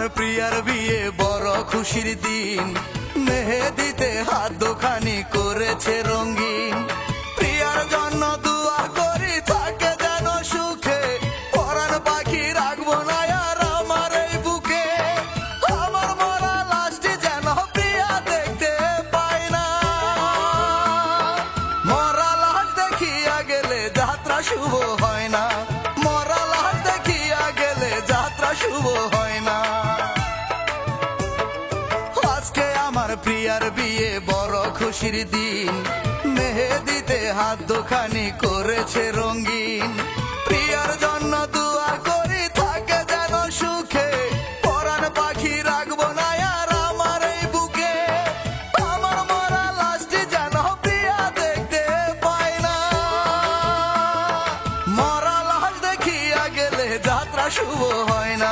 আমার প্রিয়ার বিয়ে বড় খুশির দিন, মেহেদিতে হাত দুখানি করেছে রঙিন। প্রিয়ার জন্য দোয়া করি থাকে যেন সুখে, পরাণ পাখি রাখবো না আর আমার এই বুকে। আমার মরা লাশটি যেন প্রিয়া দেখতে পায় না, মরা লাশ দেখিয়া গেলে যাত্রা শুভ হয় না, মরা লাশ দেখিয়া গেলে যাত্রা শুভ হয় না। আজকে আমার প্রিয়ার বিয়ে বড় খুশির দিন, মেহেদিতে হাত দুখানি করেছে রঙিন। প্রিয়ার জন্য দোয়া করি থাকে যেন সুখে, পরাণ পাখি রাখবো না আর আমার এই বুকে। আমার মরা লাশটি যেন প্রিয়া দেখতে পায় না, মরা লাশ দেখিয়া গেলে যাত্রা শুভ হয় না,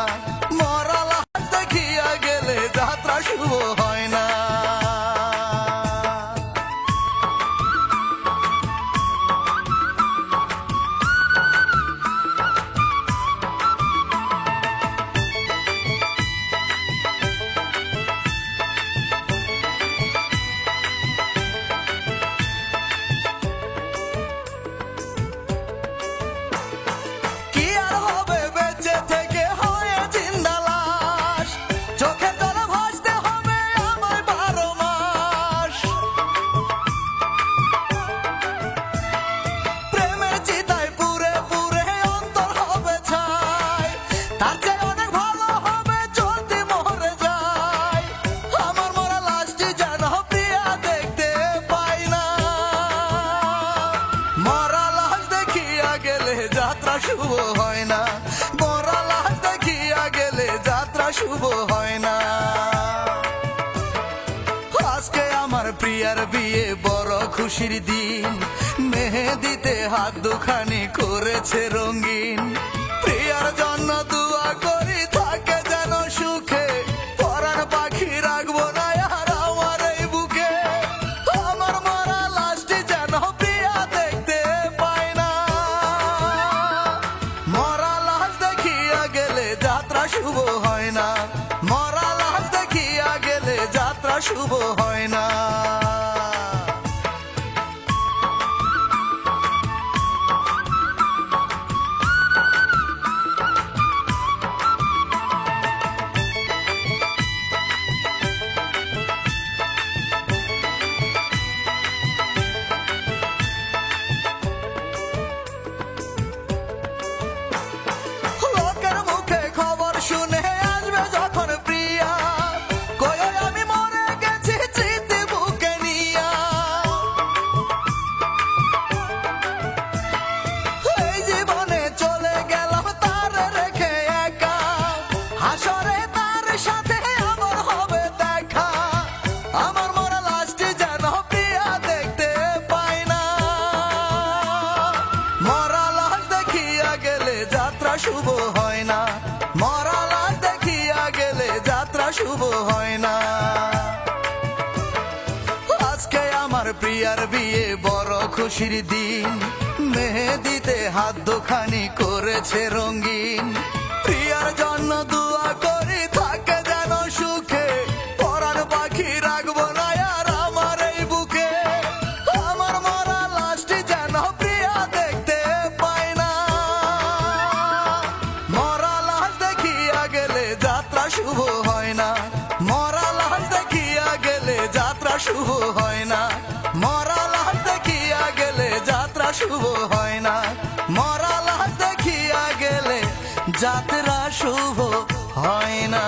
মরা লাশ দেখিয়া গেলে যাত্রা শুভ হয় না। কি আর হবে বেঁচে থেকে হয়ে জিন্দা লাশ, চোখের জলে ভাসতে হবে আমায় 12 মাস। প্রেমের চিতায় পুরে পুরে অন্তর হবে ছাই, তার চেয়ে অনেক ভালো হবে যদি মরে যায়। আমার মরা লাশটি যেন প্রিয়া দেখতে পায় না, মরা লাশ দেখিয়া গেলে যাত্রা শুভ হয় না, মরা লাশ দেখিয়া গেলে যাত্রা শুভ হয় না। আজকে আমার প্রিয়ার বিয়ে বড় খুশির দিন, মেহেদিতে হাত দুখানি করেছে রঙিন। প্রিয়ার জন্য দোয়া করি থাকে যেন সুখে, পরাণ পাখি রাখবো না আর আমার এই বুকে। আমার মরা লাশটি যেন প্রিয়া দেখতে পায় না, মরা লাশ দেখিয়া গেলে যাত্রা শুভ হয় না, মরা লাশ দেখিয়া গেলে যাত্রা শুভ হয় না। লোকের মুখে খবর শুনে আসবে যখন প্রিয়া, কই আমি মরে গেছি স্মৃতি বুকে নিয়া। এই জীবনে চলে গেলাম তার রেখে একা, হাসরে তার সাথে আমার হবে দেখা। আমার মরা লাশটি যেন প্রিয়া দেখতে পায় না, মরা লাশ দেখিয়া গেলে যাত্রা শুভ হয় না, মরা লাশ দেখিয়া গেলে যাত্রা শুভ হয় না। আজকে আমার প্রিয়ার বিয়ে বড় খুশির দিন, মেহেদিতে হাত দুখানি করেছে রঙিন। প্রিয়ার জন্য দোয়া করি থাকে যেন সুখে, পরাণ পাখি রাখবো না আর আমার এই বুকে। আমার মরা লাশটি যেন প্রিয়া দেখতে পায় না, মরা লাশ দেখিয়া গেলে যাত্রা শুভ হয় না, মরা লাশ দেখিয়া গেলে যাত্রা শুভ হয় না, মরা লাশ দেখিয়া গেলে যাত্রা শুভ হয় না, মরা লাশ দেখিয়া গেলে যাত্রা শুভ হয় না।